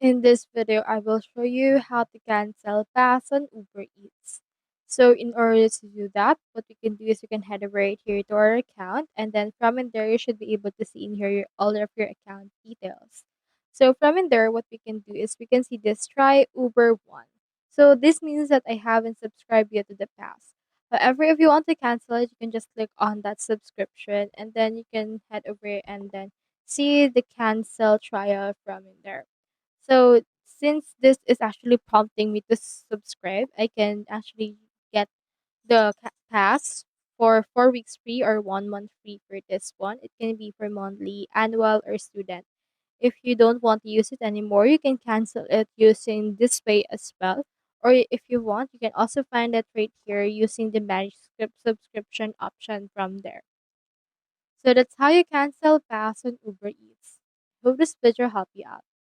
In this video, I will show you how to cancel pass on Uber Eats. So in order to do that, what we can do is we can head over right here to our account, and then from in there, you should be able to see in here all of your account details. So from in there, what we can do is we can see this try Uber one. So this means that I haven't subscribed yet to the pass. However, if you want to cancel it, you can just click on that subscription, and then you can head over and then see the cancel trial from in there. So since this is actually prompting me to subscribe, I can actually get the pass for 4 weeks free or 1 month free for this one. It can be for monthly, annual, or student. If you don't want to use it anymore, you can cancel it using this way as well. Or if you want, you can also find it right here using the manage script subscription option from there. So that's how you cancel pass on Uber Eats. Hope this video helped you out.